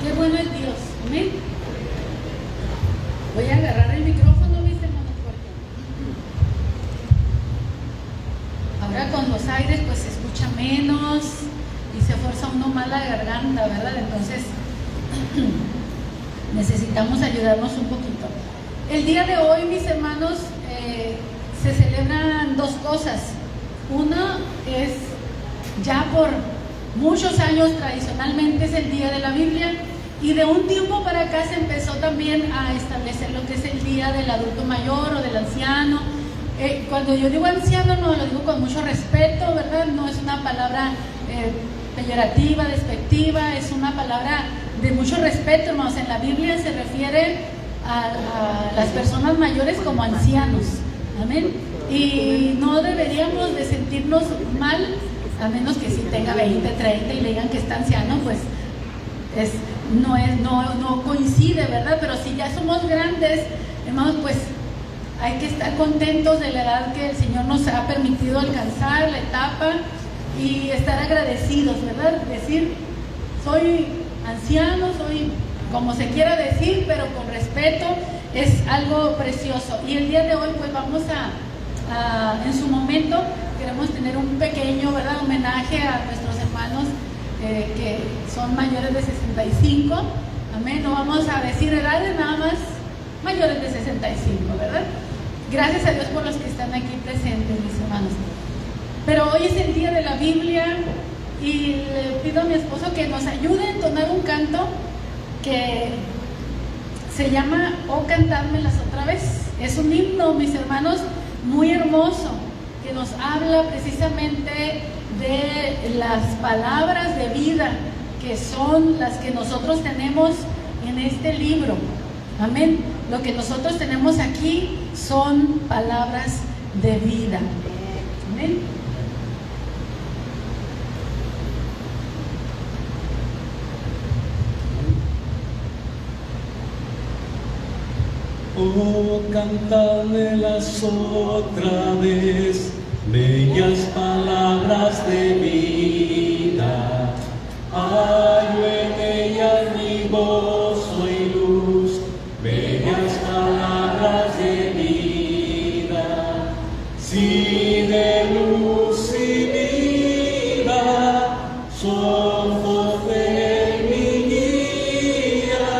Qué bueno es Dios. Amén. Voy a agarrar el micrófono, mis hermanos, porque ahora con los aires pues se escucha menos y se fuerza uno más la garganta, ¿verdad? Entonces necesitamos ayudarnos un poquito. El día de hoy, mis hermanos, se celebran dos cosas. Una es, ya por muchos años tradicionalmente es el Día de la Biblia, y de un tiempo para acá se empezó también a establecer lo que es el Día del Adulto Mayor o del Anciano. Cuando yo digo anciano, no lo digo con mucho respeto, ¿verdad? No es una palabra peyorativa, despectiva, es una palabra de mucho respeto, hermanos. En la Biblia se refiere a las personas mayores como ancianos, amén. Y no deberíamos de sentirnos mal, a menos que si tenga 20, 30 y le digan que está anciano, pues no coincide, ¿verdad? Pero si ya somos grandes, hermanos, pues hay que estar contentos de la edad que el Señor nos ha permitido alcanzar, la etapa, y estar agradecidos, ¿verdad? Decir, soy anciano, soy como se quiera decir, pero con respeto, es algo precioso. Y el día de hoy pues vamos en su momento queremos tener un pequeño, ¿verdad?, homenaje a nuestros hermanos que son mayores de 65, amén. No vamos a decir edades, nada más mayores de 65, ¿verdad? Gracias a Dios por los que están aquí presentes, mis hermanos. Pero hoy es el día de la Biblia y le pido a mi esposo que nos ayude a entonar un canto que se llama "Oh, cantádmelas otra vez". Es un himno, mis hermanos, muy hermoso, que nos habla precisamente de las palabras de vida que son las que nosotros tenemos en este libro. Amén. Lo que nosotros tenemos aquí son palabras de vida. Amén. Oh, cantadmelas otra vez, bellas palabras de vida. Hallo en ellas mi gozo y luz, bellas palabras de vida. Si de luz y vida son voz de mi guía,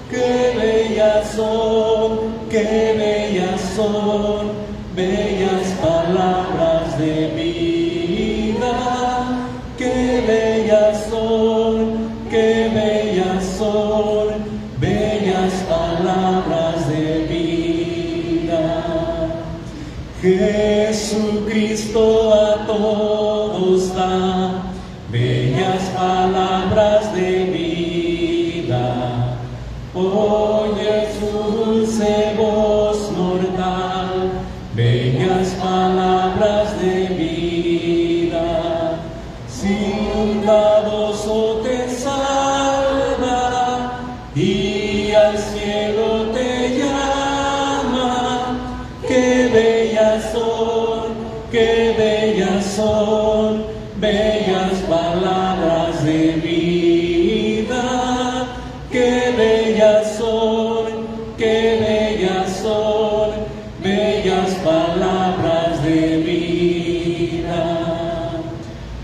qué bellas son, qué bellas son, bellas palabras de vida. Qué bellas son, qué bellas son, bellas palabras de vida. Jesucristo a todos da bellas palabras de vida. Oye su dulce voz mortal, bellas palabras de vida. Si un baboso te salva y al cielo te llama, qué bellas son, qué bellas son, bellas palabras de vida. Qué bellas son, qué bellas son, bellas palabras de vida.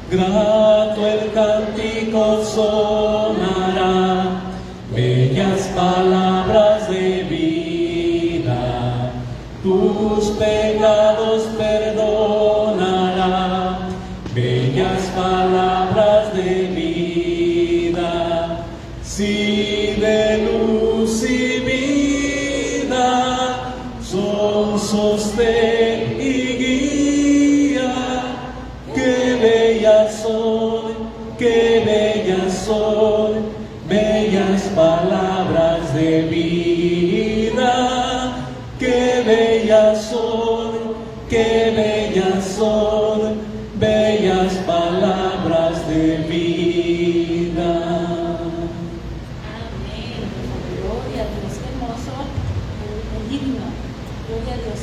Grato el cántico sonará, bellas palabras de vida. Tus pecados perdonará, bellas palabras de vida. Si de luz y vida son sostén y guía, qué bellas son, qué bellas son, bellas palabras de vida. Qué bellas son, qué bellas son, bellas palabras de vida. Gloria a Dios.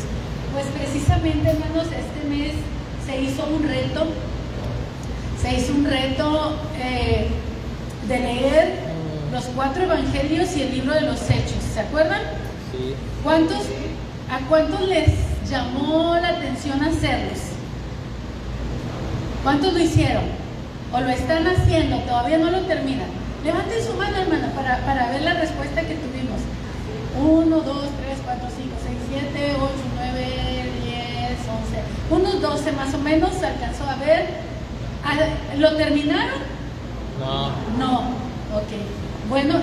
Pues precisamente, hermanos, este mes se hizo un reto de leer los 4 evangelios y el libro de los Hechos. ¿Se acuerdan? Sí. ¿A cuántos les llamó la atención hacerlos? ¿Cuántos lo hicieron? ¿O lo están haciendo? ¿Todavía no lo terminan? Levanten su mano, hermana, para ver la respuesta que tuvimos. 1, 2, 3, 4, 5, 6, 7, 8, 9, 10, 11. Unos 12 más o menos se alcanzó a ver. ¿Lo terminaron? No. Ok. Bueno,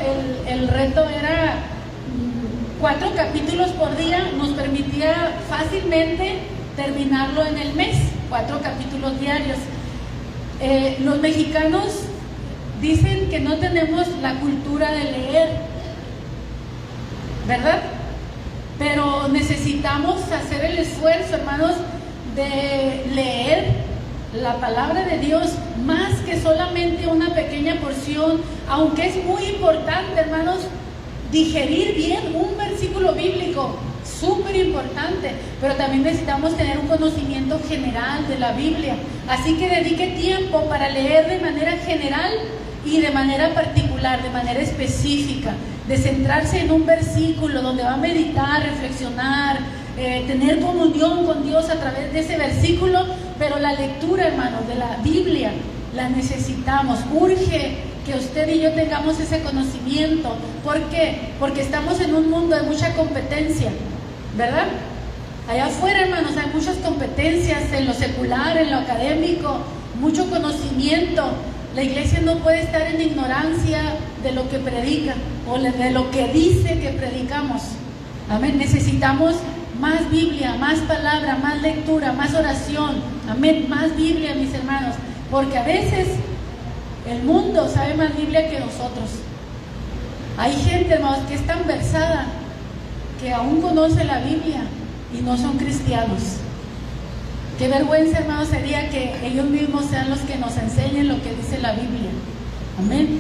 el reto era 4 capítulos por día. Nos permitía fácilmente terminarlo en el mes. 4 capítulos diarios. Los mexicanos dicen que no tenemos la cultura de leer, ¿verdad? Pero necesitamos hacer el esfuerzo, hermanos, de leer la palabra de Dios más que solamente una pequeña porción, aunque es muy importante, hermanos, digerir bien un versículo bíblico, súper importante, pero también necesitamos tener un conocimiento general de la Biblia. Así que dedique tiempo para leer de manera general y de manera particular, de manera específica, de centrarse en un versículo donde va a meditar, reflexionar, tener comunión con Dios a través de ese versículo. Pero la lectura, hermanos, de la Biblia la necesitamos. Urge que usted y yo tengamos ese conocimiento. ¿Por qué? Porque estamos en un mundo de mucha competencia, ¿verdad? Allá afuera, hermanos, hay muchas competencias en lo secular, en lo académico, mucho conocimiento. La iglesia no puede estar en ignorancia de lo que predica o de lo que dice que predicamos. Amén. Necesitamos más Biblia, más palabra, más lectura, más oración. Amén. Más Biblia, mis hermanos. Porque a veces el mundo sabe más Biblia que nosotros. Hay gente, hermanos, que es tan versada que aún conoce la Biblia y no son cristianos. Qué vergüenza, hermanos, sería que ellos mismos sean los que nos enseñen lo que dice la Biblia. Amén.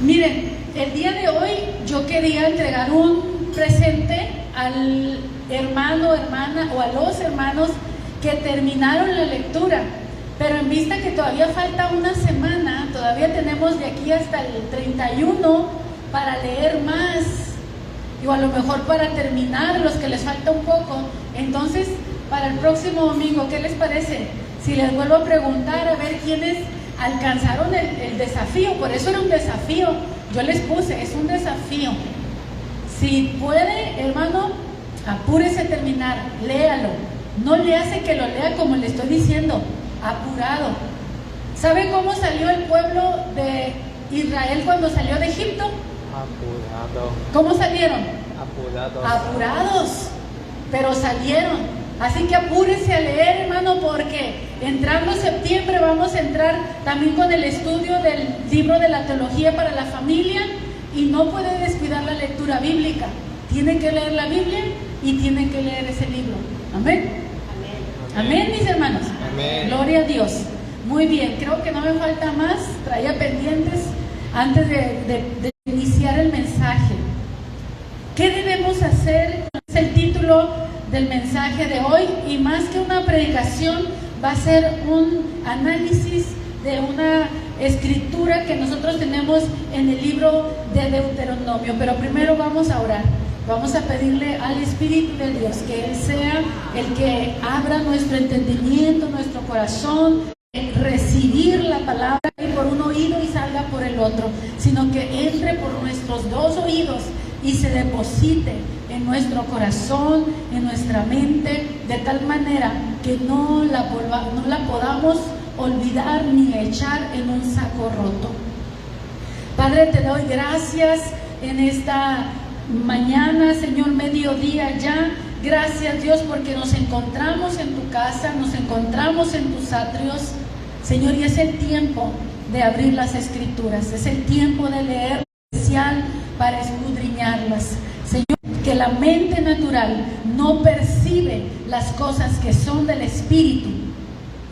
Miren, el día de hoy yo quería entregar un presente al hermano, hermana o a los hermanos que terminaron la lectura, pero en vista que todavía falta una semana, todavía tenemos de aquí hasta el 31 para leer más, o a lo mejor para terminar los que les falta un poco. Entonces, para el próximo domingo, ¿qué les parece? Si les vuelvo a preguntar a ver quiénes alcanzaron el desafío. Por eso era un desafío, yo les puse, es un desafío. Si puede, hermano, apúrese a terminar, léalo. No le hace que lo lea como le estoy diciendo, apurado. ¿Sabe cómo salió el pueblo de Israel cuando salió de Egipto? Apurado. ¿Cómo salieron? Apurados. Apurados, pero salieron. Así que apúrese a leer, hermano, porque entrando septiembre vamos a entrar también con el estudio del libro de la teología para la familia, y no puede descuidar la lectura bíblica. Tiene que leer la Biblia y tiene que leer ese libro. Amén. Amén, mis hermanos. Amén. Gloria a Dios. Muy bien, creo que no me falta más. Traía pendientes antes de iniciar el mensaje. ¿Qué debemos hacer? Es el título del mensaje de hoy, y más que una predicación va a ser un análisis de una escritura que nosotros tenemos en el libro de Deuteronomio. Pero primero vamos a orar. Vamos a pedirle al Espíritu de Dios que Él sea el que abra nuestro entendimiento, nuestro corazón, recibir la palabra por un oído y salga por el otro, sino que entre por nuestros dos oídos y se deposite en nuestro corazón, en nuestra mente, de tal manera que no la podamos olvidar ni echar en un saco roto. Padre, te doy gracias en esta mañana, Señor, mediodía ya. Gracias, Dios, porque nos encontramos en tu casa, nos encontramos en tus atrios, Señor, y es el tiempo de abrir las Escrituras, es el tiempo de leer, especial para escudriñarlas. Señor, que la mente natural no percibe las cosas que son del Espíritu,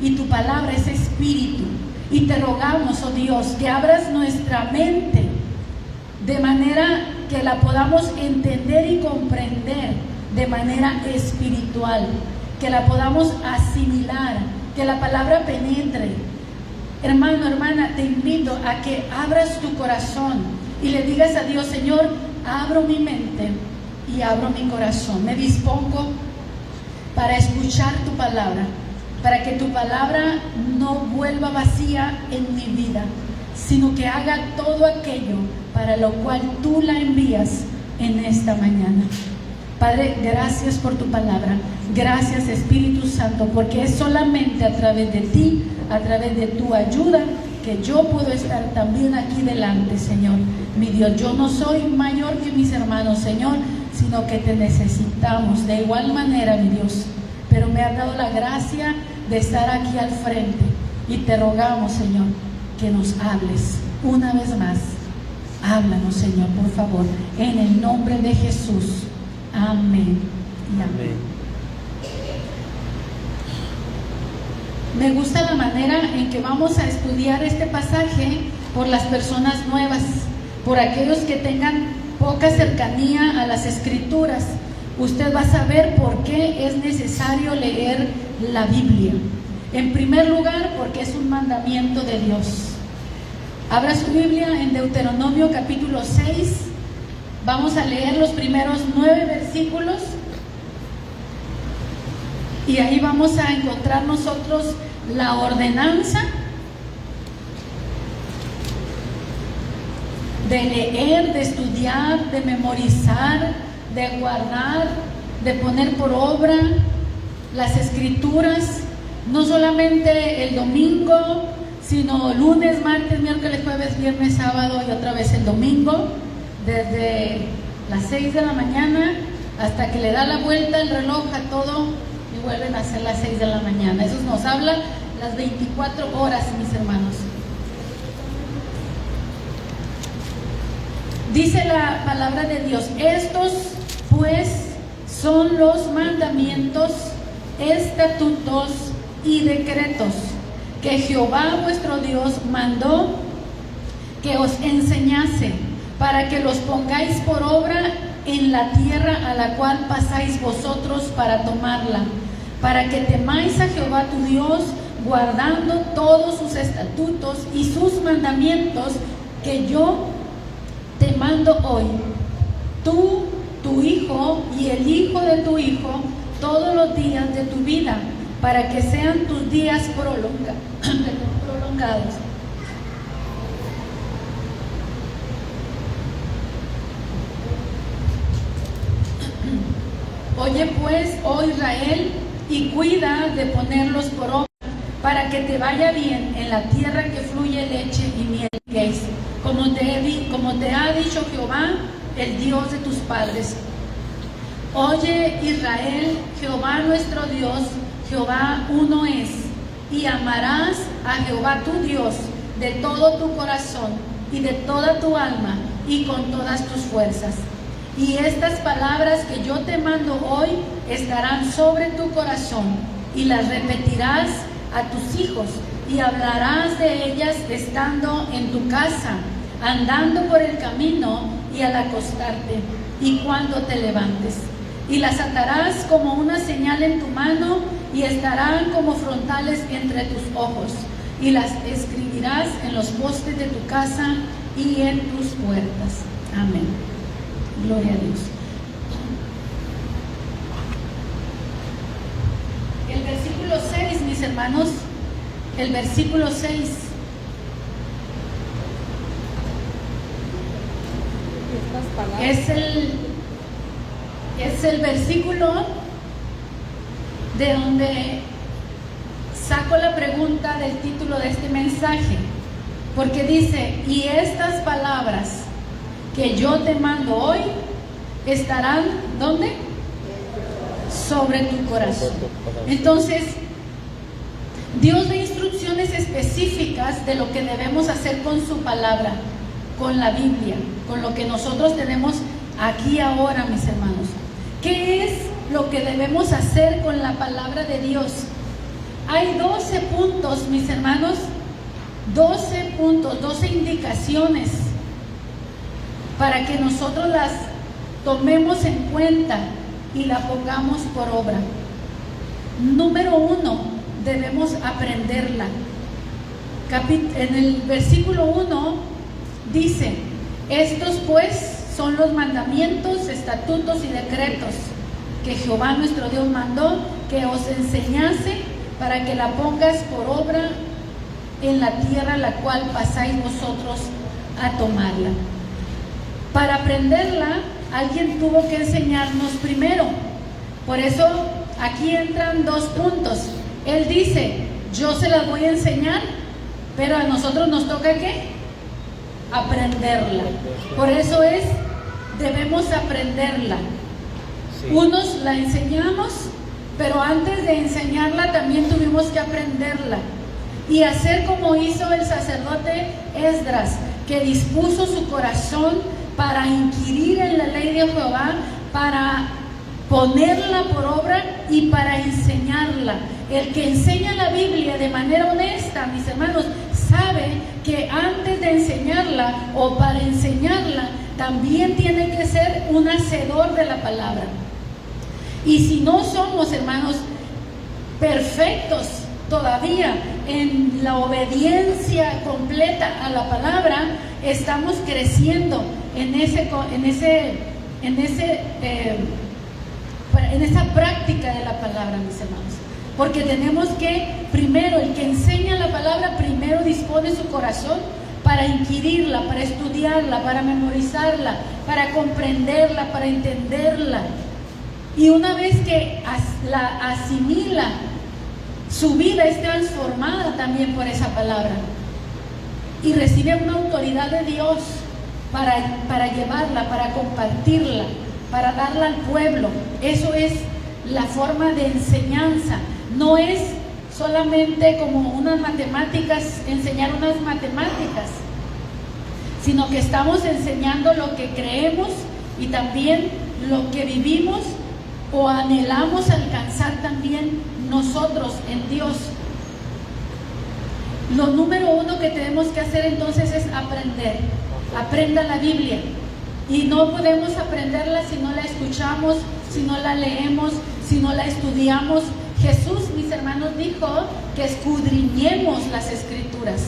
y tu palabra es Espíritu. Y te rogamos, oh Dios, que abras nuestra mente de manera que la podamos entender y comprender de manera espiritual, que la podamos asimilar, que la palabra penetre Hermano, hermana, te invito a que abras tu corazón y le digas a Dios: Señor, abro mi mente y abro mi corazón. Me dispongo para escuchar tu palabra, para que tu palabra no vuelva vacía en mi vida, sino que haga todo aquello para lo cual tú la envías en esta mañana. Padre, gracias por tu palabra. Gracias, Espíritu Santo, porque es solamente a través de ti, a través de tu ayuda, que yo puedo estar también aquí delante, Señor. Mi Dios, yo no soy mayor que mis hermanos, Señor, sino que te necesitamos de igual manera, mi Dios. Pero me has dado la gracia de estar aquí al frente y te rogamos, Señor, que nos hables una vez más. Háblanos, Señor, por favor, en el nombre de Jesús. Amén y amén. Me gusta la manera en que vamos a estudiar este pasaje por las personas nuevas, por aquellos que tengan poca cercanía a las Escrituras. Usted va a saber por qué es necesario leer la Biblia. En primer lugar, porque es un mandamiento de Dios. Abra su Biblia en Deuteronomio capítulo 6. Vamos a leer los primeros 9 versículos. Y ahí vamos a encontrar nosotros la ordenanza de leer, de estudiar, de memorizar, de guardar, de poner por obra las Escrituras, no solamente el domingo, sino lunes, martes, miércoles, jueves, viernes, sábado y otra vez el domingo, desde las 6 de la mañana hasta que le da la vuelta el reloj a todo y vuelven a ser las 6 de la mañana. Eso nos habla las 24 horas, mis hermanos. Dice la palabra de Dios: estos pues son los mandamientos, estatutos y decretos que Jehová vuestro Dios mandó que os enseñase, para que los pongáis por obra en la tierra a la cual pasáis vosotros para tomarla, para que temáis a Jehová tu Dios, guardando todos sus estatutos y sus mandamientos que yo te mando hoy, tú, tu hijo y el hijo de tu hijo, todos los días de tu vida, para que sean tus días prolongados. Oye pues, oh Israel, y cuida de ponerlos por obra, para que te vaya bien en la tierra que fluye leche y miel, como te ha dicho Jehová, el Dios de tus padres. Oye Israel, Jehová nuestro Dios, Jehová uno es, y amarás a Jehová tu Dios de todo tu corazón y de toda tu alma y con todas tus fuerzas. Y estas palabras que yo te mando hoy estarán sobre tu corazón, y las repetirás a tus hijos, y hablarás de ellas estando en tu casa, andando por el camino y al acostarte, y cuando te levantes. Y las atarás como una señal en tu mano, y estarán como frontales entre tus ojos, y las escribirás en los postes de tu casa y en tus puertas. Amén. Gloria a Dios. El versículo 6, mis hermanos, el versículo 6. Es el versículo de donde saco la pregunta del título de este mensaje, porque dice: y estas palabras que yo te mando hoy estarán, ¿dónde? Sobre tu corazón. Entonces, Dios da instrucciones específicas de lo que debemos hacer con su palabra, con la Biblia, con lo que nosotros tenemos aquí ahora, mis hermanos. ¿Qué es lo que debemos hacer con la palabra de Dios? Hay 12 puntos, mis hermanos, 12 puntos, 12 indicaciones para que nosotros las tomemos en cuenta y la pongamos por obra. Número 1, debemos aprenderla. en el versículo 1 dice: estos pues son los mandamientos, estatutos y decretos que Jehová nuestro Dios mandó que os enseñase, para que la pongas por obra en la tierra la cual pasáis vosotros a tomarla. Para aprenderla, alguien tuvo que enseñarnos primero. Por eso aquí entran dos puntos. Él dice: yo se las voy a enseñar, pero a nosotros nos toca ¿qué? Aprenderla. Por eso debemos aprenderla. Sí. Unos la enseñamos, pero antes de enseñarla también tuvimos que aprenderla y hacer como hizo el sacerdote Esdras, que dispuso su corazón para inquirir en la ley de Jehová, para ponerla por obra y para enseñarla. El que enseña la Biblia de manera honesta, mis hermanos, sabe que antes de enseñarla o para enseñarla también tiene que ser un hacedor de la palabra. Y si no somos, hermanos, perfectos todavía en la obediencia completa a la palabra, estamos creciendo en esa práctica de la palabra, mis hermanos. Porque tenemos que, primero, el que enseña la palabra, primero dispone su corazón para inquirirla, para estudiarla, para memorizarla, para comprenderla, para entenderla. Y una vez que la asimila, su vida es transformada también por esa palabra y recibe una autoridad de Dios para llevarla, para compartirla, para darla al pueblo. Eso es la forma de enseñanza. No es solamente como unas matemáticas, enseñar unas matemáticas, sino que estamos enseñando lo que creemos y también lo que vivimos o anhelamos alcanzar también nosotros en Dios. Lo número uno que tenemos que hacer entonces es aprender. Aprenda la Biblia. Y no podemos aprenderla si no la escuchamos, si no la leemos, si no la estudiamos. Jesús, mis hermanos, dijo que escudriñemos las Escrituras.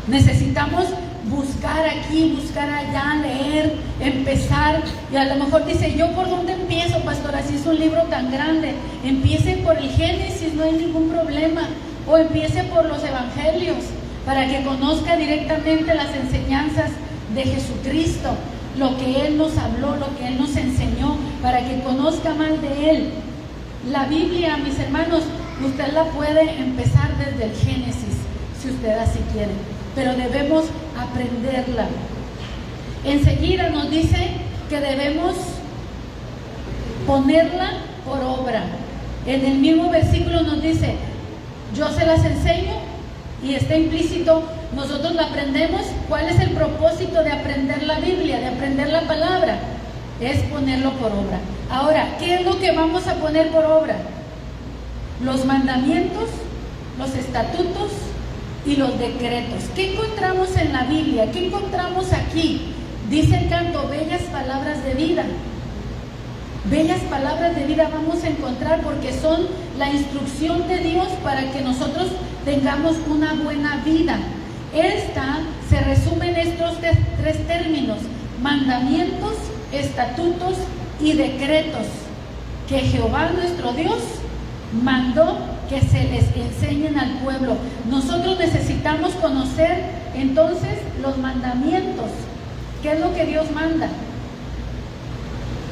Necesitamos buscar aquí, buscar allá, leer, empezar. Y a lo mejor dice: yo por dónde empiezo, pastora, si es un libro tan grande. Empiece por el Génesis, no hay ningún problema. O empiece por los evangelios, para que conozca directamente las enseñanzas de Jesucristo, lo que Él nos habló, lo que Él nos enseñó, para que conozca más de Él. La Biblia, mis hermanos, usted la puede empezar desde el Génesis, si usted así quiere, pero debemos aprenderla. Enseguida nos dice que debemos ponerla por obra. En el mismo versículo nos dice: yo se las enseño, y está implícito, nosotros la aprendemos. ¿Cuál es el propósito de aprender la Biblia, de aprender la palabra? Es ponerlo por obra. Ahora, ¿qué es lo que vamos a poner por obra? Los mandamientos, los estatutos y los decretos. ¿Qué encontramos en la Biblia? ¿Qué encontramos aquí? Dice el canto: bellas palabras de vida. Bellas palabras de vida vamos a encontrar, porque son la instrucción de Dios para que nosotros tengamos una buena vida. Esta se resume en estos tres términos: mandamientos, estatutos y decretos, que Jehová nuestro Dios mandó que se les enseñen al pueblo. Nosotros necesitamos conocer entonces los mandamientos. ¿Qué es lo que Dios manda?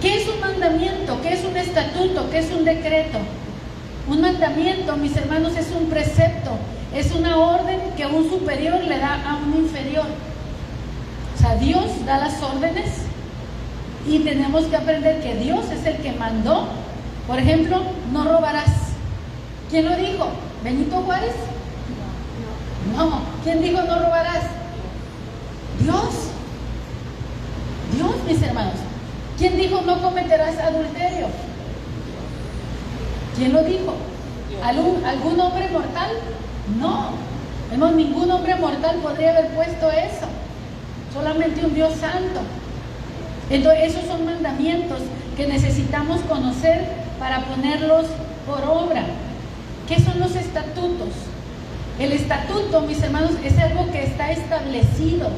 ¿Qué es un mandamiento? ¿Qué es un estatuto? ¿Qué es un decreto? Un mandamiento, mis hermanos, es un precepto, es una orden que un superior le da a un inferior. O sea, Dios da las órdenes y tenemos que aprender que Dios es el que mandó. Por ejemplo, no robarás. ¿Quién lo dijo? ¿Benito Juárez? No. ¿Quién dijo no robarás? Dios. Dios, mis hermanos. ¿Quién dijo no cometerás adulterio? ¿Quién lo dijo? ¿Algún hombre mortal? No. Ningún hombre mortal podría haber puesto eso. Solamente un Dios santo. Entonces, esos son mandamientos que necesitamos conocer para ponerlos por obra. ¿Qué son los estatutos? El estatuto, mis hermanos, es algo que está establecido,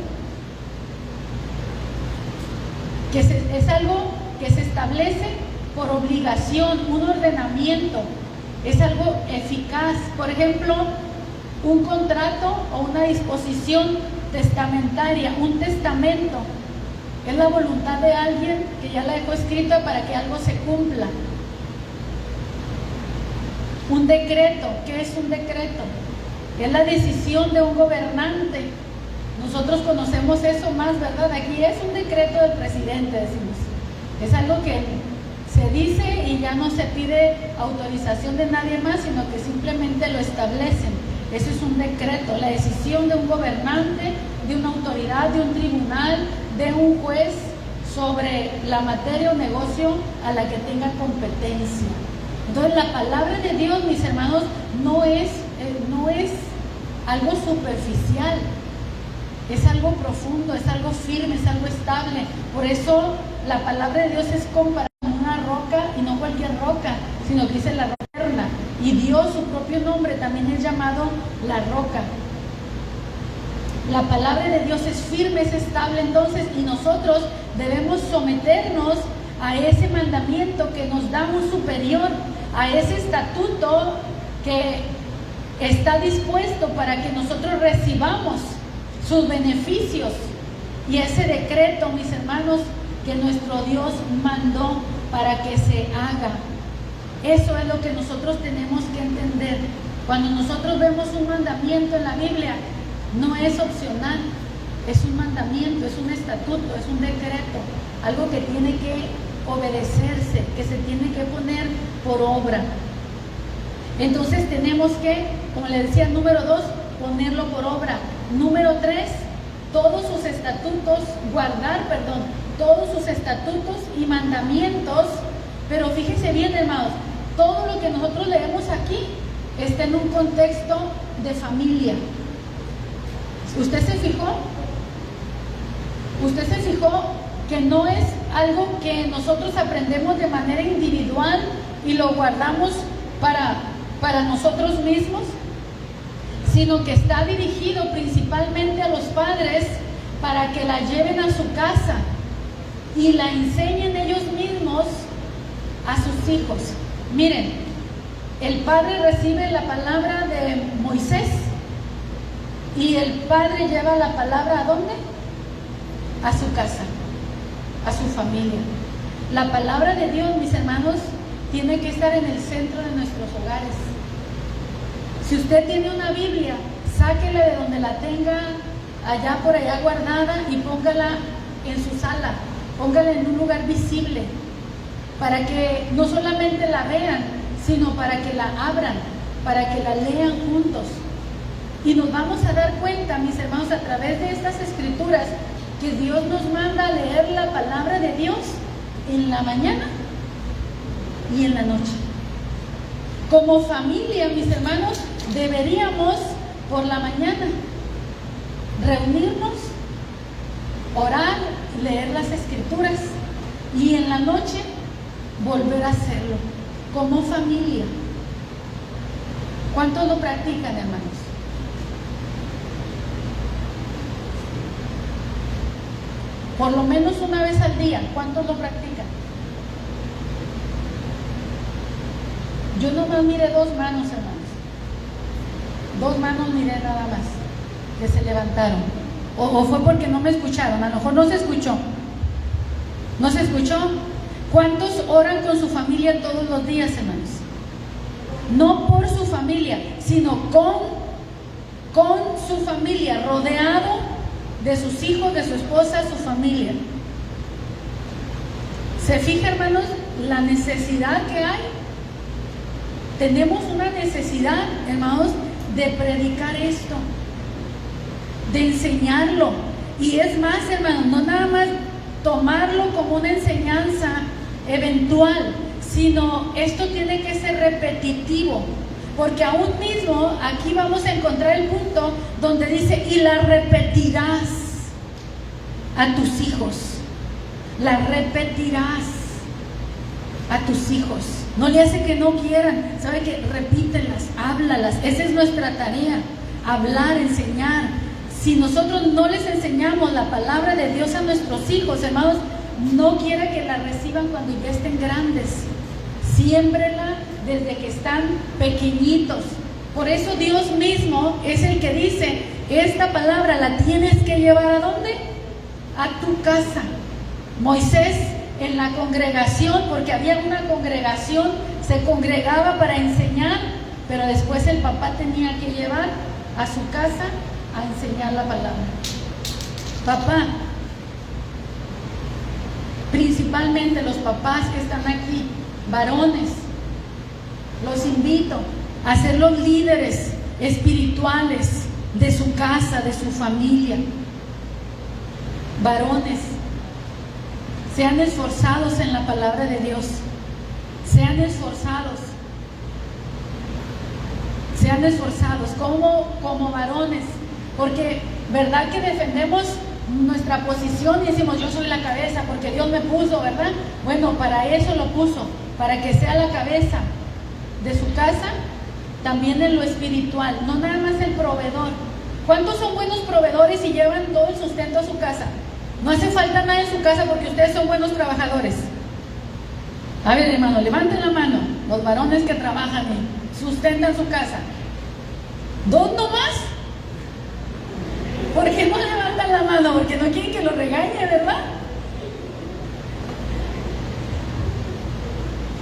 es algo que se establece por obligación, un ordenamiento, es algo eficaz. Por ejemplo, un contrato o una disposición testamentaria, un testamento, es la voluntad de alguien que ya la dejó escrita para que algo se cumpla. Un decreto, ¿qué es un decreto? Es la decisión de un gobernante. Nosotros conocemos eso más, ¿verdad? Aquí es un decreto del presidente, decimos. Es algo que se dice y ya no se pide autorización de nadie más, sino que simplemente lo establecen. Eso es un decreto, la decisión de un gobernante, de una autoridad, de un tribunal, de un juez sobre la materia o negocio a la que tenga competencia. Entonces la palabra de Dios, mis hermanos, no es algo superficial, es algo profundo, es algo firme, es algo estable. Por eso la palabra de Dios es comparada con una roca, y no cualquier roca, sino que dice la roca eterna. Y Dios, su propio nombre, también es llamado la roca. La palabra de Dios es firme, es estable, entonces, y nosotros debemos someternos a ese mandamiento que nos da un superior, a ese estatuto que está dispuesto para que nosotros recibamos sus beneficios, y ese decreto, mis hermanos, que nuestro Dios mandó para que se haga. Eso es lo que nosotros tenemos que entender. Cuando nosotros vemos un mandamiento en la Biblia, no es opcional, es un mandamiento, es un estatuto, es un decreto, algo que tiene que obedecerse, que se tiene que poner por obra. Entonces tenemos que, como le decía, número 2, ponerlo por obra. Número 3, todos sus estatutos, todos sus estatutos y mandamientos. Pero fíjense bien, hermanos, todo lo que nosotros leemos aquí está en un contexto de familia. ¿Usted se fijó? ¿Usted se fijó que no es algo que nosotros aprendemos de manera individual y lo guardamos para nosotros mismos? Sino que está dirigido principalmente a los padres para que la lleven a su casa y la enseñen ellos mismos a sus hijos. Miren, el padre recibe la palabra de Moisés y el padre lleva la palabra ¿a dónde? A su casa, a su familia. La palabra de Dios, mis hermanos, tiene que estar en el centro de nuestros hogares. Si usted tiene una Biblia, sáquela de donde la tenga allá por allá guardada y póngala en su sala, póngala en un lugar visible, para que no solamente la vean, sino para que la abran, para que la lean juntos. Y nos vamos a dar cuenta, mis hermanos, a través de estas escrituras, que Dios nos manda a leer la palabra de Dios en la mañana y en la noche. Como familia, mis hermanos, deberíamos por la mañana reunirnos, orar, leer las escrituras, y en la noche volver a hacerlo como familia. ¿Cuántos lo practican, hermanos? Por lo menos una vez al día. ¿Cuántos lo practican? Yo nomás miré 2 manos, hermanos. 2 manos miré nada más, que se levantaron. O fue porque no me escucharon, a lo mejor no se escuchó. ¿No se escuchó? ¿Cuántos oran con su familia todos los días, hermanos? No por su familia, sino con su familia, rodeado de sus hijos, de su esposa, su familia. ¿Se fija, hermanos, la necesidad que hay? Tenemos una necesidad, hermanos, de predicar esto, de enseñarlo. Y es más, hermanos, no nada más tomarlo como una enseñanza eventual, sino esto tiene que ser repetitivo, porque aún mismo aquí vamos a encontrar el punto donde dice: y la repetirás a tus hijos, la repetirás a tus hijos. No le hace que no quieran, sabe que repítelas, háblalas. Esa es nuestra tarea, hablar, enseñar. Si nosotros no les enseñamos la palabra de Dios a nuestros hijos, hermanos, no quiera que la reciban cuando ya estén grandes. Siémbrela desde que están pequeñitos. Por eso Dios mismo es el que dice, esta palabra la tienes que llevar ¿a dónde? A tu casa. Moisés en la congregación, porque había una congregación, se congregaba para enseñar, pero después el papá tenía que llevar a su casa a enseñar la palabra. Papá, principalmente los papás que están aquí, varones, los invito a ser los líderes espirituales de su casa, de su familia. Varones, sean esforzados en la palabra de Dios, sean esforzados como varones, porque verdad que defendemos nuestra posición y decimos yo soy la cabeza porque Dios me puso, ¿verdad? Bueno, para eso lo puso, para que sea la cabeza de su casa, también en lo espiritual, no nada más el proveedor. ¿Cuántos son buenos proveedores y llevan todo el sustento a su casa? No hace falta nada en su casa porque ustedes son buenos trabajadores. A ver, hermano, levanten la mano, los varones que trabajan y sustentan su casa. ¿Dos nomás? ¿Por qué no levantan la mano? Porque no quieren que lo regañe, ¿verdad?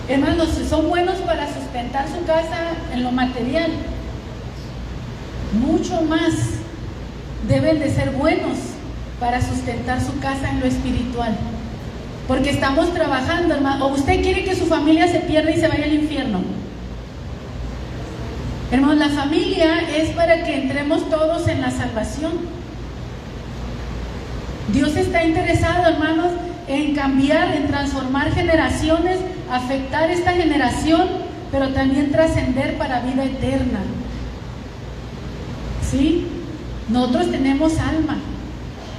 Hermanos, son buenos para sustentar su casa en lo material. Mucho más deben de ser buenos para sustentar su casa en lo espiritual. Porque estamos trabajando, hermano. ¿O usted quiere que su familia se pierda y se vaya al infierno? Hermanos, la familia es para que entremos todos en la salvación. Dios está interesado, hermanos, en cambiar, en transformar generaciones, afectar esta generación, pero también trascender para vida eterna. ¿Sí? Nosotros tenemos alma,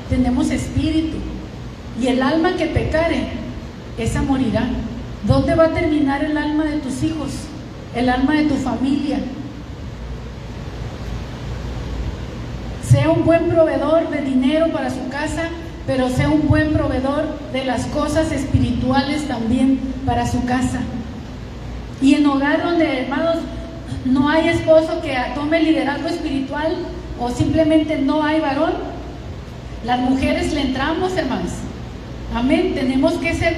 tenemos espíritu, y el alma que pecare, esa morirá. ¿Dónde va a terminar el alma de tus hijos? El alma de tu familia. Sea un buen proveedor de dinero para su casa, pero sea un buen proveedor de las cosas espirituales también para su casa. Y en hogar donde, hermanos, no hay esposo que tome liderazgo espiritual o simplemente no hay varón, las mujeres le entramos, hermanos. Amén. Tenemos que ser,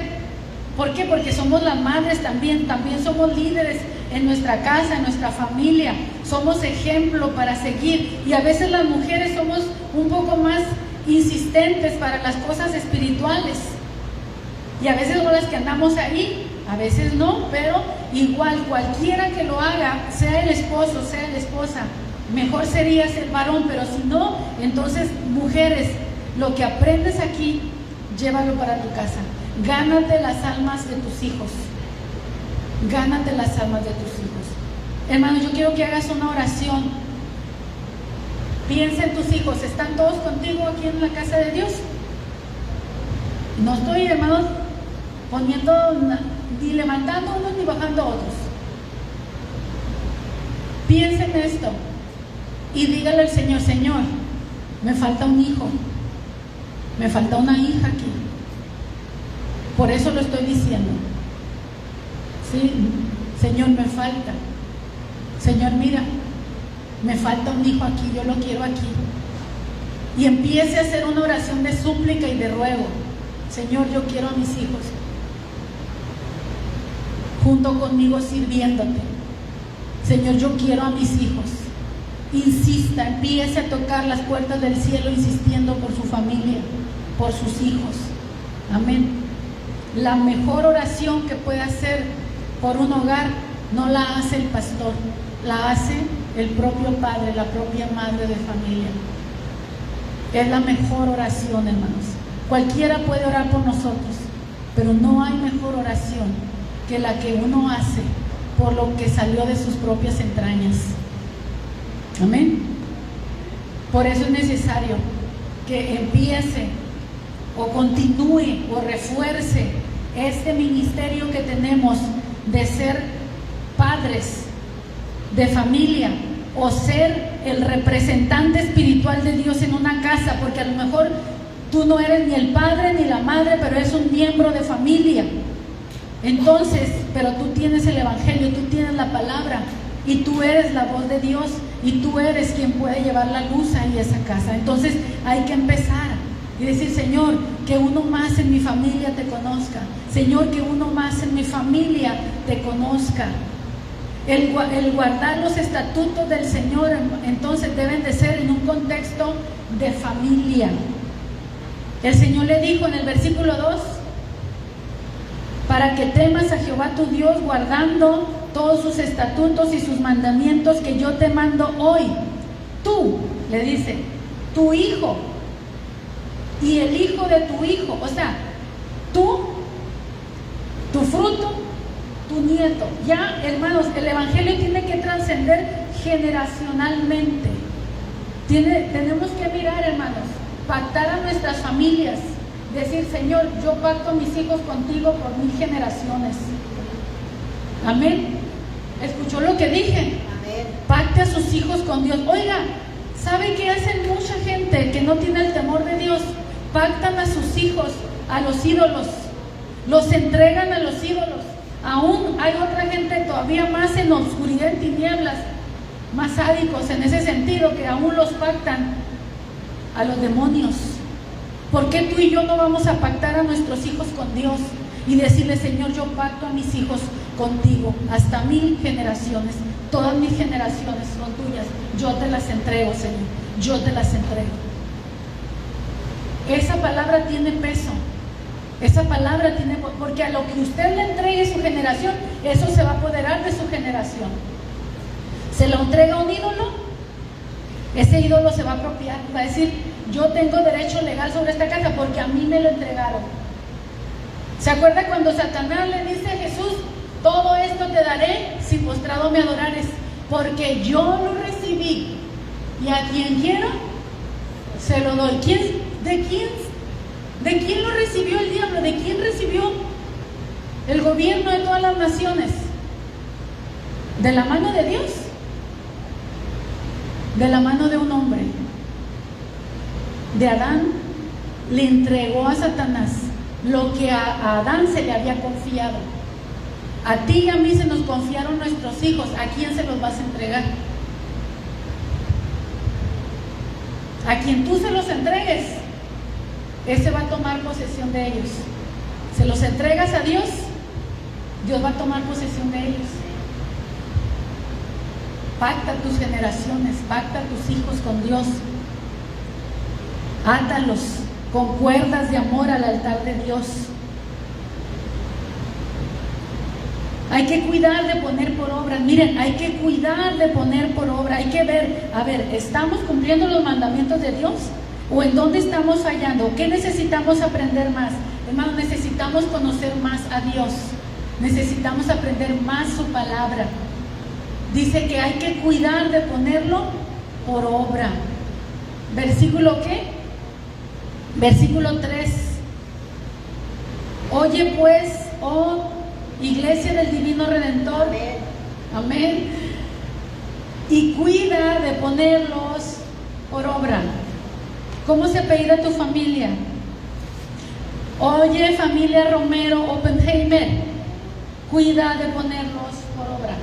¿por qué? Porque somos las madres también somos líderes en nuestra casa, en nuestra familia, somos ejemplo para seguir, y a veces las mujeres somos un poco más insistentes para las cosas espirituales, y a veces somos las que andamos ahí, a veces no, pero igual cualquiera que lo haga, sea el esposo, sea la esposa, mejor sería ser varón, pero si no, entonces mujeres, lo que aprendes aquí, llévalo para tu casa. Gánate las almas de tus hijos. Gánate las almas de tus hijos. Hermano, yo quiero que hagas una oración. Piensa en tus hijos. ¿Están todos contigo aquí en la casa de Dios? No estoy, hermanos, poniendo ni levantando unos ni bajando otros. Piensa en esto y dígale al Señor: Señor, me falta un hijo, me falta una hija aquí. Por eso lo estoy diciendo. Sí, Señor, me falta. Señor, mira, me falta un hijo aquí, yo lo quiero aquí. Y empiece a hacer una oración de súplica y de ruego. Señor, yo quiero a mis hijos junto conmigo sirviéndote. Señor, yo quiero a mis hijos. Insista, empiece a tocar las puertas del cielo insistiendo por su familia, por sus hijos. Amén. La mejor oración que puede hacer por un hogar no la hace el pastor, la hace el propio padre, la propia madre de familia. Es la mejor oración, hermanos. Cualquiera puede orar por nosotros, pero no hay mejor oración que la que uno hace por lo que salió de sus propias entrañas. Amén. Por eso es necesario que empiece o continúe o refuerce este ministerio que tenemos de ser padres de familia o ser el representante espiritual de Dios en una casa, porque a lo mejor tú no eres ni el padre ni la madre, pero eres un miembro de familia. Entonces, pero tú tienes el Evangelio, tú tienes la palabra y tú eres la voz de Dios y tú eres quien puede llevar la luz ahí a esa casa. Entonces hay que empezar y decir: Señor, que uno más en mi familia te conozca. Señor, que uno más en mi familia te conozca. El guardar los estatutos del Señor, entonces deben de ser en un contexto de familia. El Señor le dijo en el versículo 2: para que temas a Jehová tu Dios, guardando todos sus estatutos y sus mandamientos que yo te mando hoy. Tú, le dice, tu hijo y el hijo de tu hijo, o sea, tú, tu fruto, tu nieto. Ya, hermanos, el Evangelio tiene que trascender generacionalmente. Tenemos que mirar, hermanos, pactar a nuestras familias, decir: Señor, yo pacto a mis hijos contigo por 1000 generaciones. Amén. ¿Escuchó lo que dije? Amén. Pacte a sus hijos con Dios. Oiga, ¿sabe qué hacen mucha gente que no tiene el temor de Dios? Pactan a sus hijos a los ídolos, los entregan a los ídolos. Aún hay otra gente todavía más en oscuridad, en tinieblas, más sádicos en ese sentido, que aún los pactan a los demonios. ¿Por qué tú y yo no vamos a pactar a nuestros hijos con Dios y decirle: Señor, yo pacto a mis hijos contigo hasta 1000 generaciones, todas mis generaciones son tuyas, yo te las entrego, Señor, yo te las entrego? Esa palabra tiene peso, esa palabra tiene, porque a lo que usted le entregue su generación, eso se va a apoderar de su generación. Se lo entrega a un ídolo, ese ídolo se va a apropiar, va a decir: yo tengo derecho legal sobre esta casa porque a mí me lo entregaron. ¿Se acuerda cuando Satanás le dice a Jesús: todo esto te daré si postrado me adorares? Porque yo lo recibí y a quien quiero se lo doy. ¿De quién lo recibió el diablo? ¿De quién recibió el gobierno de todas las naciones? ¿De la mano de Dios? De la mano de un hombre. De Adán le entregó a Satanás lo que a Adán se le había confiado. A ti y a mí se nos confiaron nuestros hijos. ¿A quién se los vas a entregar? A quien tú se los entregues, ese va a tomar posesión de ellos. Se los entregas a Dios, Dios va a tomar posesión de ellos. Pacta tus generaciones, pacta tus hijos con Dios. Átalos con cuerdas de amor al altar de Dios. Hay que cuidar de poner por obra. Miren, hay que cuidar de poner por obra. Hay que ver, a ver, ¿estamos cumpliendo los mandamientos de Dios? ¿O en dónde estamos fallando? ¿Qué necesitamos aprender más? Hermanos, necesitamos conocer más a Dios. Necesitamos aprender más su palabra. Dice que hay que cuidar de ponerlo por obra. ¿Versículo qué? Versículo 3. Oye pues, oh Iglesia del Divino Redentor, amén, y cuida de ponerlos por obra. ¿Cómo se apellida tu familia? Oye, familia Romero Oppenheimer, cuida de ponerlos por obra.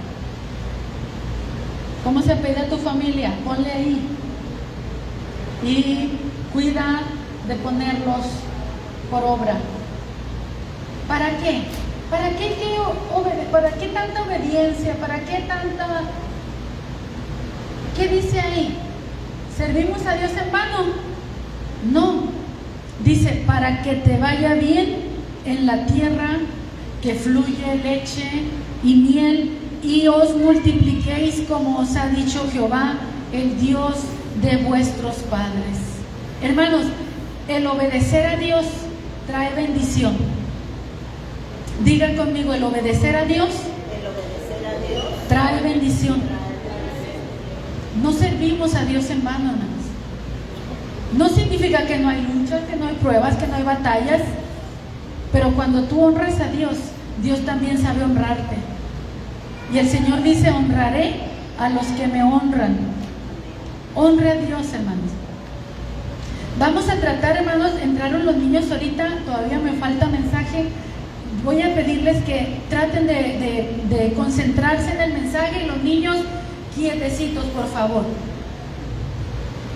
¿Cómo se apellida tu familia? Ponle ahí. Y cuida de ponerlos por obra. ¿Para qué? ¿Para qué tanta obediencia? ¿Para qué tanta? ¿Qué dice ahí? ¿Servimos a Dios en vano? No. Dice: para que te vaya bien en la tierra que fluye leche y miel, y os multipliquéis como os ha dicho Jehová, el Dios de vuestros padres. Hermanos, el obedecer a Dios trae bendición. Digan conmigo: el obedecer a Dios trae bendición. No servimos a Dios en vano, hermanos. No significa que no hay luchas, que no hay pruebas, que no hay batallas, pero cuando tú honras a Dios, Dios también sabe honrarte. Y el Señor dice: honraré a los que me honran. Honre a Dios, hermanos. Vamos a tratar, hermanos, entraron los niños ahorita, todavía me falta mensaje. Voy a pedirles que traten de concentrarse en el mensaje, y los niños quietecitos, por favor.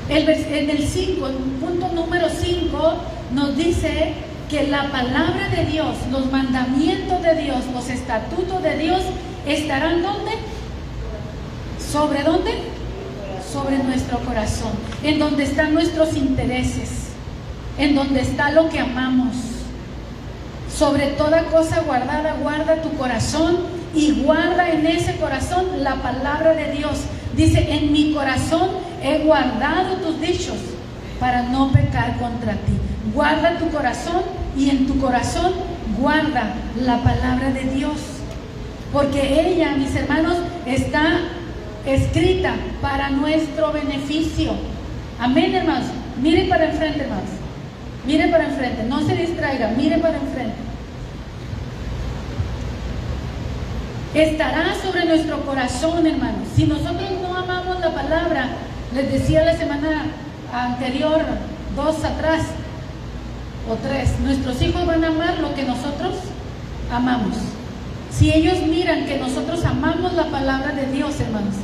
En el 5, punto número 5, nos dice que la palabra de Dios, los mandamientos de Dios, los estatutos de Dios estarán ¿dónde? ¿Sobre dónde? Sobre nuestro corazón, en donde están nuestros intereses, en donde está lo que amamos. Sobre toda cosa guardada, guarda tu corazón y guarda en ese corazón la palabra de Dios. Dice, en mi corazón he guardado tus dichos para no pecar contra ti. Guarda tu corazón y en tu corazón guarda la palabra de Dios. Porque ella, mis hermanos, está escrita para nuestro beneficio. Amén, hermanos. Miren para enfrente, hermanos. Miren para enfrente, no se distraigan, miren para enfrente. Estará sobre nuestro corazón, hermanos. Si nosotros no amamos la palabra, les decía la semana anterior, 2 atrás o 3, nuestros hijos van a amar lo que nosotros amamos. Si ellos miran que nosotros amamos la palabra de Dios, hermanos,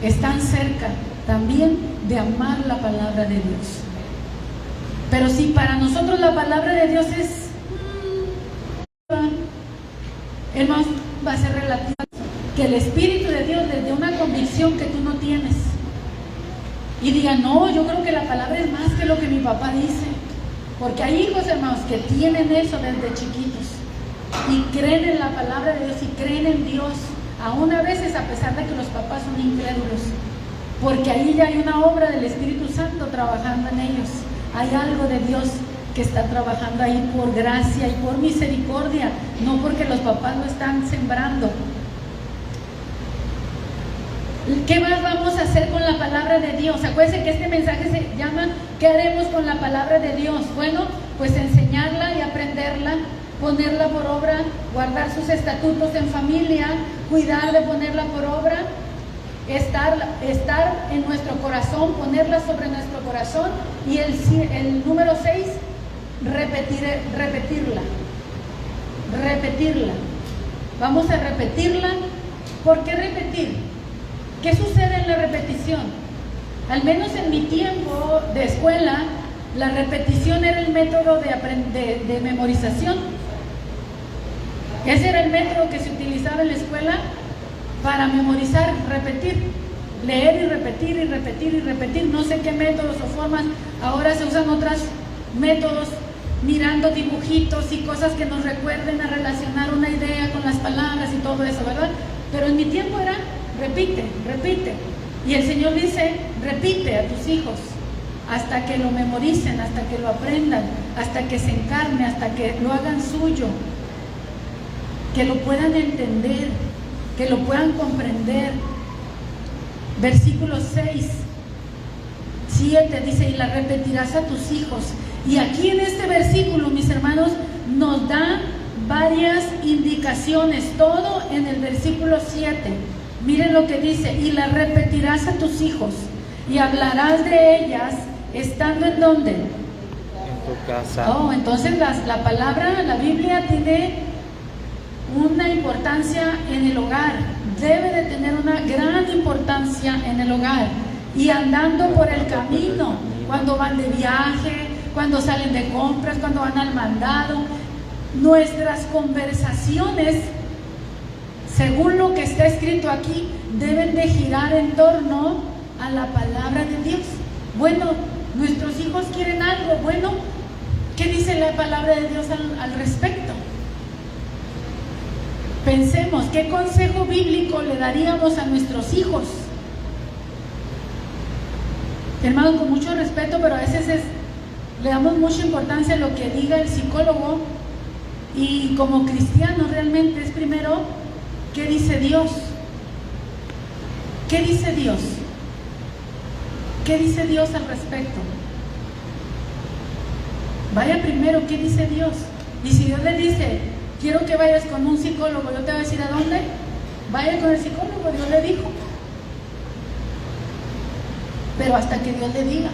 están cerca también de amar la palabra de Dios. Pero si para nosotros la palabra de Dios es hermanos, va a ser relativo. Que el Espíritu de Dios les dé una convicción que tú no tienes y diga, no, yo creo que la palabra es más que lo que mi papá dice. Porque hay hijos, hermanos, que tienen eso desde chiquitos y creen en la palabra de Dios y creen en Dios, aún a veces a pesar de que los papás son incrédulos, porque ahí ya hay una obra del Espíritu Santo trabajando en ellos. Hay algo de Dios que está trabajando ahí por gracia y por misericordia, no porque los papás lo están sembrando. ¿Qué más vamos a hacer con la palabra de Dios? Acuérdense que este mensaje se llama ¿qué haremos con la palabra de Dios? Bueno, pues enseñarla y aprenderla, ponerla por obra, guardar sus estatutos en familia, cuidar de ponerla por obra, estar en nuestro corazón, ponerla sobre nuestro corazón. Y el número 6, repetirla. Vamos a repetirla. ¿Por qué repetir? ¿Qué sucede en la repetición? Al menos en mi tiempo de escuela, la repetición era el método de memorización. Ese era el método que se utilizaba en la escuela para memorizar, repetir, leer y repetir y repetir y repetir. No sé qué métodos o formas, ahora se usan otros métodos, mirando dibujitos y cosas que nos recuerden a relacionar una idea con las palabras y todo eso, ¿verdad? Pero en mi tiempo era repite. Y el Señor dice, repite a tus hijos hasta que lo memoricen, hasta que lo aprendan, hasta que se encarne, hasta que lo hagan suyo, que lo puedan entender, que lo puedan comprender. Versículo 6, 7 dice, y la repetirás a tus hijos. Y aquí en este versículo, mis hermanos, nos da varias indicaciones, todo en el versículo 7. Miren lo que dice, y la repetirás a tus hijos, y hablarás de ellas, estando ¿en dónde? En tu casa. Oh, entonces la palabra, la Biblia tiene una importancia en el hogar, debe de tener una gran importancia en el hogar, y andando por el camino, cuando van de viaje, cuando salen de compras, cuando van al mandado, nuestras conversaciones, según lo que está escrito aquí, deben de girar en torno a la palabra de Dios. Bueno, nuestros hijos quieren algo, bueno, ¿qué dice la palabra de Dios al respecto? Pensemos, ¿qué consejo bíblico le daríamos a nuestros hijos? Hermanos, con mucho respeto, pero a veces le damos mucha importancia a lo que diga el psicólogo, y como cristianos realmente es primero, ¿qué dice Dios? ¿Qué dice Dios? ¿Qué dice Dios al respecto? Vaya primero, ¿qué dice Dios? Y si Dios le dice, quiero que vayas con un psicólogo, yo te voy a decir, ¿a dónde? Vaya con el psicólogo, Dios le dijo. pero hasta que Dios le diga.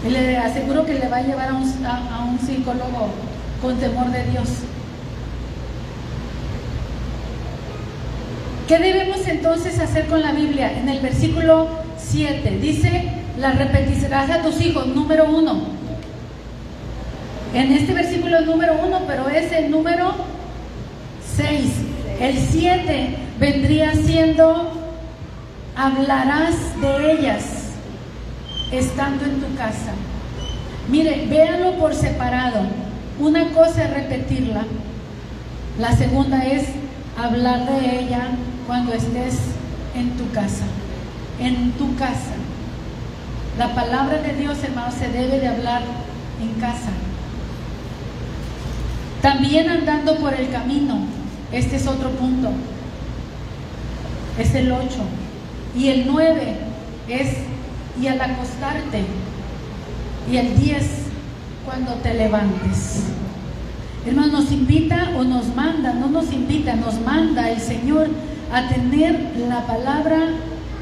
Y le aseguro que le va a llevar a un psicólogo con temor de Dios. ¿Qué debemos entonces hacer con la Biblia? En el versículo 7 dice: la repetirás a tus hijos, número 1. En este versículo es número 1, pero es el número 6. El 7 vendría siendo: hablarás de ellas estando en tu casa. Mire, véanlo por separado. Una cosa es repetirla, la segunda es hablar de ella cuando estés en tu casa. En tu casa. La palabra de Dios, hermanos, se debe de hablar en casa. También andando por el camino. Este es otro punto. Es el 8. Y el 9 es: y al acostarte. Y el 10, cuando te levantes. Hermanos, nos invita o nos manda, no nos invita, nos manda el Señor a tener la palabra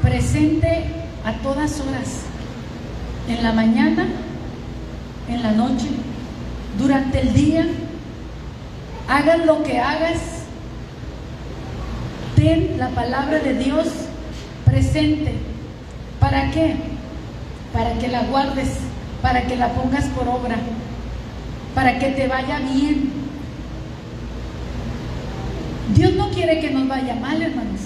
presente a todas horas. En la mañana, en la noche, durante el día. Hagas lo que hagas, ten la palabra de Dios presente. ¿Para qué? Para que la guardes, para que la pongas por obra, para que te vaya bien. Dios no quiere que nos vaya mal, hermanos.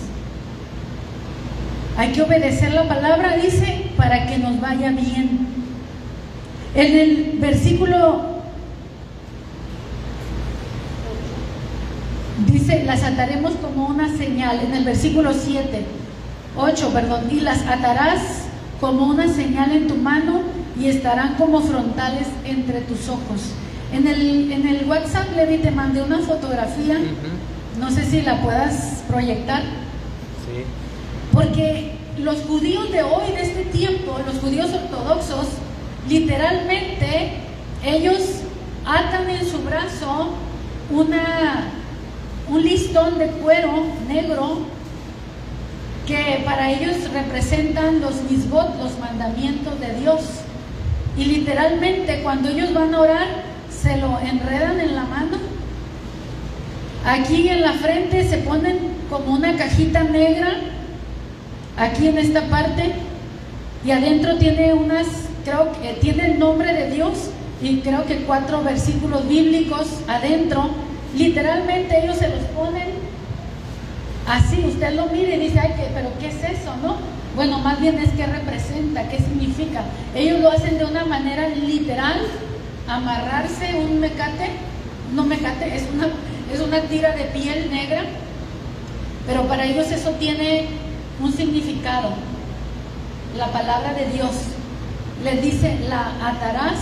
Hay que obedecer la palabra, dice, para que nos vaya bien. En el versículo dice: las ataremos como una señal. En el versículo 8, y las atarás como una señal en tu mano y estarán como frontales entre tus ojos. En el WhatsApp, Levi, te mandé una fotografía. No sé si la puedas proyectar. Sí. Porque los judíos de hoy, de este tiempo, los judíos ortodoxos, literalmente, ellos atan en su brazo un listón de cuero negro que para ellos representan los misbot, los mandamientos de Dios. Y literalmente cuando ellos van a orar, se lo enredan en la mano. Aquí en la frente se ponen como una cajita negra, aquí en esta parte, y adentro tiene creo que tiene el nombre de Dios y creo que 4 versículos bíblicos adentro. Literalmente ellos se los ponen así, usted lo mira y dice: ay, pero ¿qué es eso, no? Bueno, más bien es qué representa, qué significa. Ellos lo hacen de una manera literal, amarrarse un mecate, no mecate, es una tira de piel negra, pero para ellos eso tiene un significado. La palabra de Dios les dice: la atarás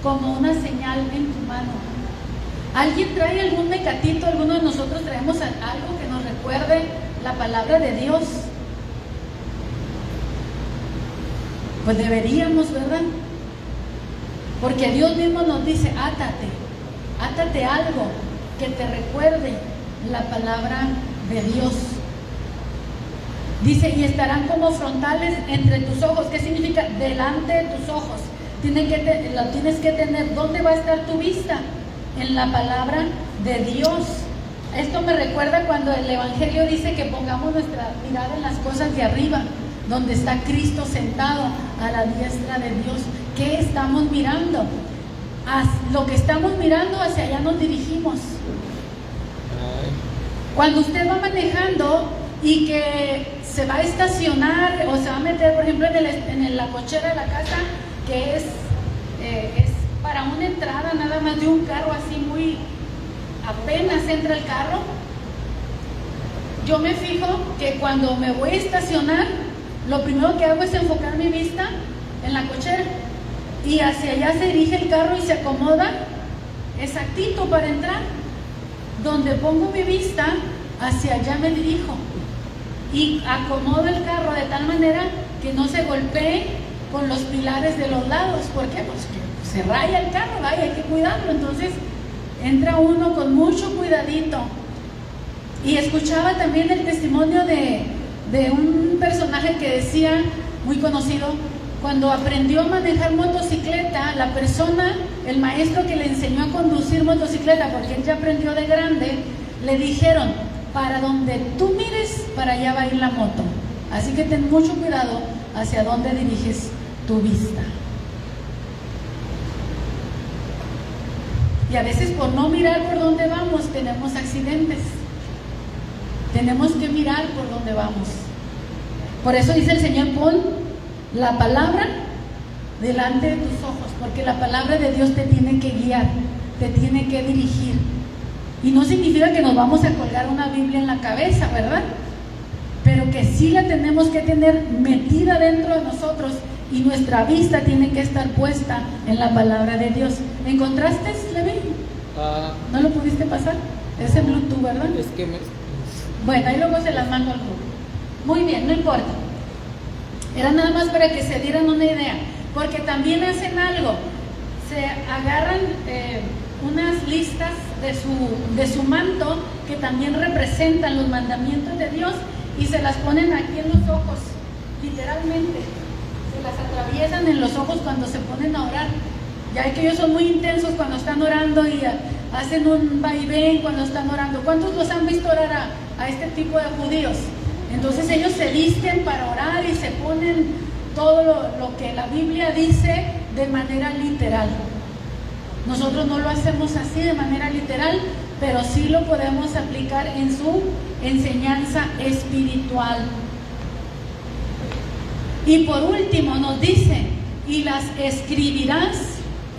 como una señal en tu mano. ¿Alguien trae algún mecatito? ¿Alguno de nosotros traemos algo que nos recuerde la palabra de Dios? Pues deberíamos, ¿verdad? Porque Dios mismo nos dice: átate algo que te recuerde la palabra de Dios. Dice: y estarán como frontales entre tus ojos. ¿Qué significa? Delante de tus ojos. Lo tienes que tener. ¿Dónde va a estar tu vista? En la palabra de Dios. Esto me recuerda cuando el Evangelio dice que pongamos nuestra mirada en las cosas de arriba, donde está Cristo sentado a la diestra de Dios. ¿Qué estamos mirando? Lo que estamos mirando, hacia allá nos dirigimos. Cuando usted va manejando y que se va a estacionar o se va a meter, por ejemplo, en la cochera de la casa, que es para una entrada nada más de un carro, así muy apenas entra el carro, yo me fijo que cuando me voy a estacionar, lo primero que hago es enfocar mi vista en la cochera y hacia allá se dirige el carro y se acomoda exactito para entrar. Donde pongo mi vista, hacia allá me dirijo y acomodo el carro de tal manera que no se golpee con los pilares de los lados. ¿Por qué? Pues que se raya el carro, hay que cuidarlo. Entonces entra uno con mucho cuidadito. Y escuchaba también el testimonio de de un personaje que decía, muy conocido, cuando aprendió a manejar motocicleta, la persona, el maestro que le enseñó a conducir motocicleta, porque él ya aprendió de grande, le dijeron, para donde tú mires, para allá va a ir la moto. Así que ten mucho cuidado hacia dónde diriges tu vista. Y a veces por no mirar por dónde vamos, tenemos accidentes. Tenemos que mirar por dónde vamos. Por eso dice el Señor, pon la palabra delante de tus ojos, porque la palabra de Dios te tiene que guiar, te tiene que dirigir. Y no significa que nos vamos a colgar una Biblia en la cabeza, ¿verdad? Pero que sí la tenemos que tener metida dentro de nosotros y nuestra vista tiene que estar puesta en la palabra de Dios. ¿Encontraste, Levi? ¿No lo pudiste pasar? Es en Bluetooth, ¿verdad? Es que Bueno, ahí luego se las mando al grupo. Muy bien, no importa. Era nada más para que se dieran una idea, porque también hacen algo. Se agarran unas listas de su manto que también representan los mandamientos de Dios y se las ponen aquí en los ojos, literalmente. Se las atraviesan en los ojos cuando se ponen a orar. Ya que ellos son muy intensos cuando están orando y hacen un vaivén cuando están orando. ¿Cuántos los han visto orar a este tipo de judíos? Entonces ellos se visten para orar y se ponen todo lo que la Biblia dice de manera literal. Nosotros no lo hacemos así de manera literal, pero sí lo podemos aplicar en su enseñanza espiritual. Y por último nos dice, y las escribirás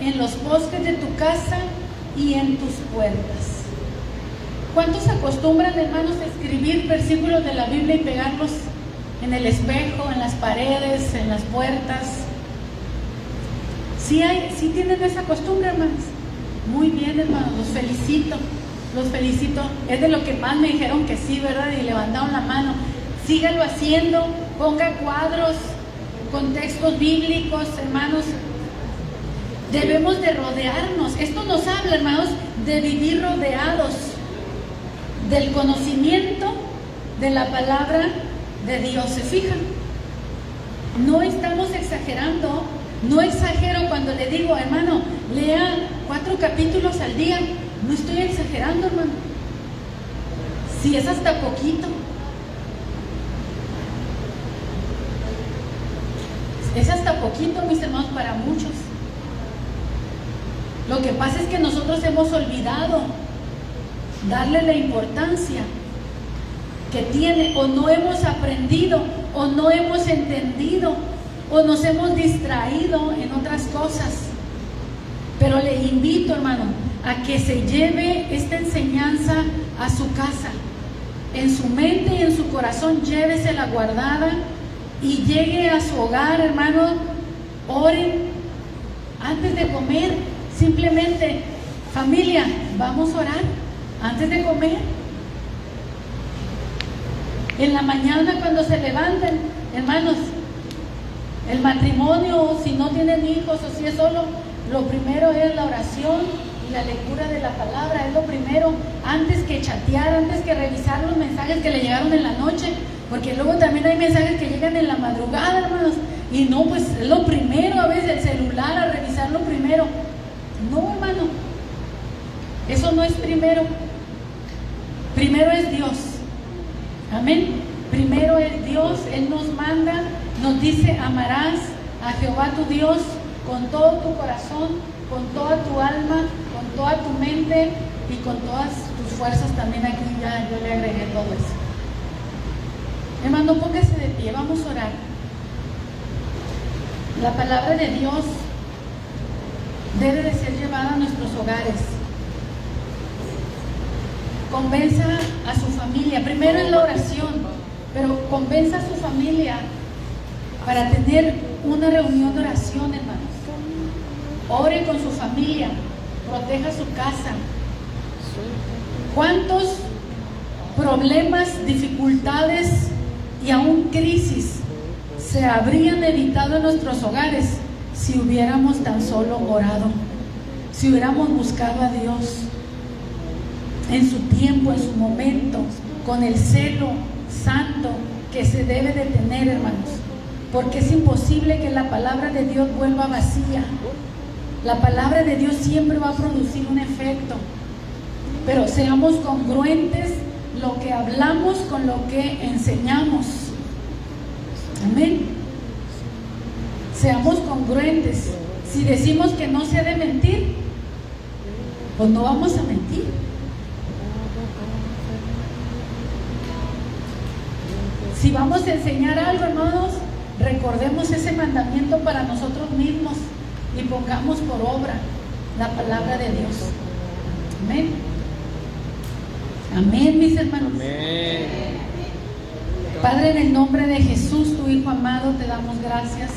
en los postes de tu casa y en tus puertas. ¿Cuántos acostumbran, hermanos, a escribir versículos de la Biblia y pegarlos en el espejo, en las paredes, en las puertas? ¿Sí tienen esa costumbre, hermanos? Muy bien, hermanos, los felicito. Es de lo que más me dijeron que sí, ¿verdad? Y levantaron la mano. Síganlo haciendo, ponga cuadros con textos bíblicos, hermanos. Debemos de rodearnos. Esto nos habla, hermanos, de vivir rodeados del conocimiento de la palabra de Dios. ¿Se fijan? No estamos exagerando. No exagero cuando le digo, hermano, lea 4 capítulos al día. No estoy exagerando, hermano. Si es hasta poquito. Es hasta poquito, mis hermanos, para muchos. Lo que pasa es que nosotros hemos olvidado darle la importancia que tiene, o no hemos aprendido, o no hemos entendido, o nos hemos distraído en otras cosas. Pero le invito, hermano, a que se lleve esta enseñanza a su casa, en su mente y en su corazón. Llévesela guardada y llegue a su hogar, hermano. Oren antes de comer. Simplemente, familia, vamos a orar antes de comer. En la mañana cuando se levanten, hermanos, el matrimonio, si no tienen hijos o si es solo, lo primero es la oración y la lectura de la palabra. Es lo primero, antes que chatear, antes que revisar los mensajes que le llegaron en la noche, porque luego también hay mensajes que llegan en la madrugada, hermanos, y no, pues es lo primero, a veces el celular, a revisarlo primero. No, hermano, eso no es primero. Primero es Dios. Amén. Primero es Dios. Él nos manda, nos dice, amarás a Jehová tu Dios con todo tu corazón, con toda tu alma, con toda tu mente y con todas tus fuerzas. También aquí ya yo le agregué todo eso. Hermano, póngase de pie, vamos a orar. La palabra de Dios debe de ser llevada a nuestros hogares. Convenza a su familia. Primero es la oración, pero convenza a su familia para tener una reunión de oración, hermanos. Ore con su familia, proteja su casa. ¿Cuántos problemas, dificultades y aún crisis se habrían evitado en nuestros hogares si hubiéramos tan solo orado, si hubiéramos buscado a Dios en su tiempo, en su momento, con el celo santo que se debe de tener, hermanos, porque es imposible que la palabra de Dios vuelva vacía. La palabra de Dios siempre va a producir un efecto, pero seamos congruentes lo que hablamos con lo que enseñamos. Amén. Seamos congruentes. Si decimos que no se ha de mentir, pues no vamos a mentir. Si vamos a enseñar algo, hermanos, recordemos ese mandamiento para nosotros mismos y pongamos por obra la palabra de Dios. Amén. Amén, mis hermanos. Amén. Padre, en el nombre de Jesús, tu Hijo amado, te damos gracias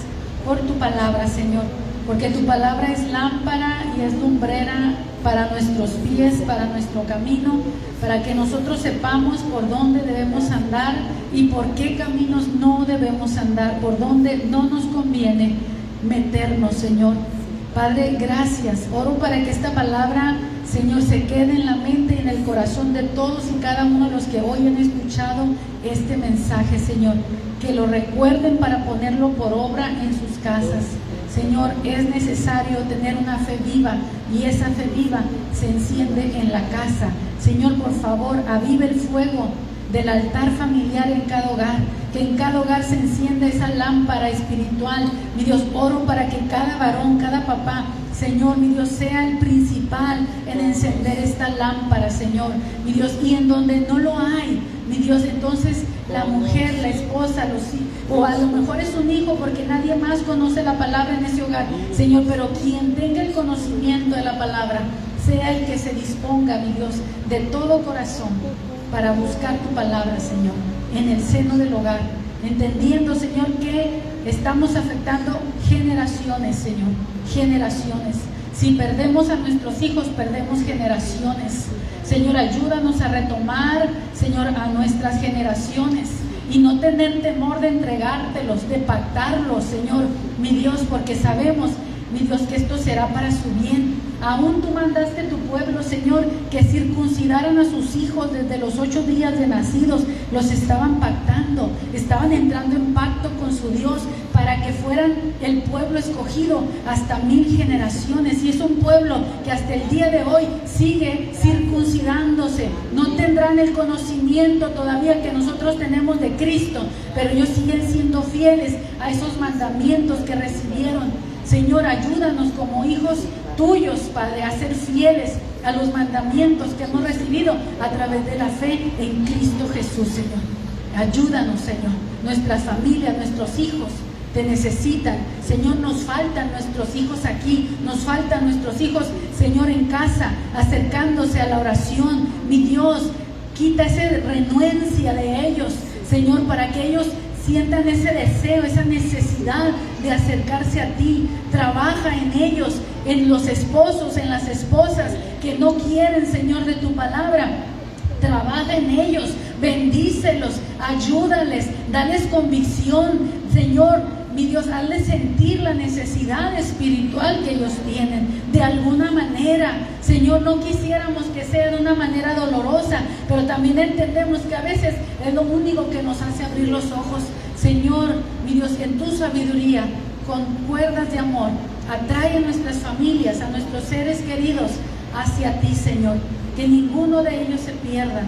por tu palabra, Señor, porque tu palabra es lámpara y es lumbrera para nuestros pies, para nuestro camino, para que nosotros sepamos por dónde debemos andar y por qué caminos no debemos andar, por dónde no nos conviene meternos, Señor. Padre, gracias. Oro para que esta palabra, Señor, se quede en la mente y en el corazón de todos y cada uno de los que hoy han escuchado este mensaje, Señor. Que lo recuerden para ponerlo por obra en sus casas. Señor, es necesario tener una fe viva y esa fe viva se enciende en la casa. Señor, por favor, aviva el fuego del altar familiar en cada hogar, que en cada hogar se encienda esa lámpara espiritual. Mi Dios, oro para que cada varón, cada papá, Señor, mi Dios, sea el principal en encender esta lámpara, Señor, mi Dios, y en donde no lo hay, mi Dios, entonces la mujer, la esposa, los hijos, o a lo mejor es un hijo porque nadie más conoce la palabra en ese hogar, Señor, pero quien tenga el conocimiento de la palabra, sea el que se disponga, mi Dios, de todo corazón para buscar tu palabra, Señor, en el seno del hogar, entendiendo, Señor, que estamos afectando generaciones, Señor, generaciones. Si perdemos a nuestros hijos, perdemos generaciones. Señor, ayúdanos a retomar, Señor, a nuestras generaciones y no tener temor de entregártelos, de pactarlos, Señor, mi Dios, porque sabemos, mi Dios, que esto será para su bien. Aún tú mandaste a tu pueblo, Señor, que circuncidaran a sus hijos desde los 8 días de nacidos. Los estaban pactando, estaban entrando en pacto con su Dios para que fueran el pueblo escogido hasta 1000 generaciones. Y es un pueblo que hasta el día de hoy sigue circuncidándose. No tendrán el conocimiento todavía que nosotros tenemos de Cristo, pero ellos siguen siendo fieles a esos mandamientos que recibieron. Señor, ayúdanos como hijos tuyos, Padre, a ser fieles a los mandamientos que hemos recibido a través de la fe en Cristo Jesús, Señor. Ayúdanos, Señor. Nuestras familias, nuestros hijos te necesitan. Señor, nos faltan nuestros hijos aquí, nos faltan nuestros hijos, Señor, en casa, acercándose a la oración. Mi Dios, quita esa renuencia de ellos, Señor, para que ellos sientan ese deseo, esa necesidad de acercarse a ti. Trabaja en ellos, en los esposos, en las esposas que no quieren, Señor, de tu palabra. Trabaja en ellos, bendícelos, ayúdales, dales convicción, Señor, mi Dios, hazles sentir la necesidad espiritual que ellos tienen, de alguna manera. Señor, no quisiéramos que sea de una manera dolorosa, pero también entendemos que a veces es lo único que nos hace abrir los ojos. Señor, mi Dios, en tu sabiduría, con cuerdas de amor, atrae a nuestras familias, a nuestros seres queridos hacia ti, Señor. Que ninguno de ellos se pierda,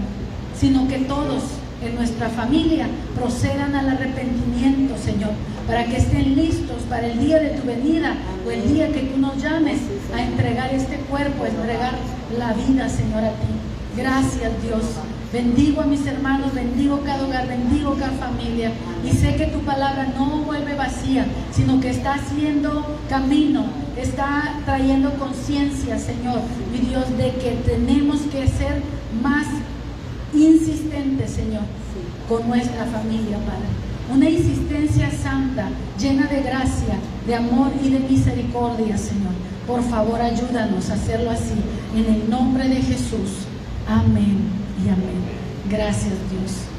sino que todos en nuestra familia procedan al arrepentimiento, Señor, para que estén listos para el día de tu venida o el día que tú nos llames a entregar este cuerpo, a entregar la vida, Señor, a ti. Gracias, Dios. Bendigo a mis hermanos, bendigo cada hogar, bendigo cada familia, y sé que tu palabra no vuelve vacía, sino que está haciendo camino, está trayendo conciencia, Señor, mi Dios, de que tenemos que ser más insistentes, Señor, con nuestra familia, Padre. Una insistencia santa, llena de gracia, de amor y de misericordia, Señor. Por favor, ayúdanos a hacerlo así, en el nombre de Jesús. Amén y amén. Gracias, Dios.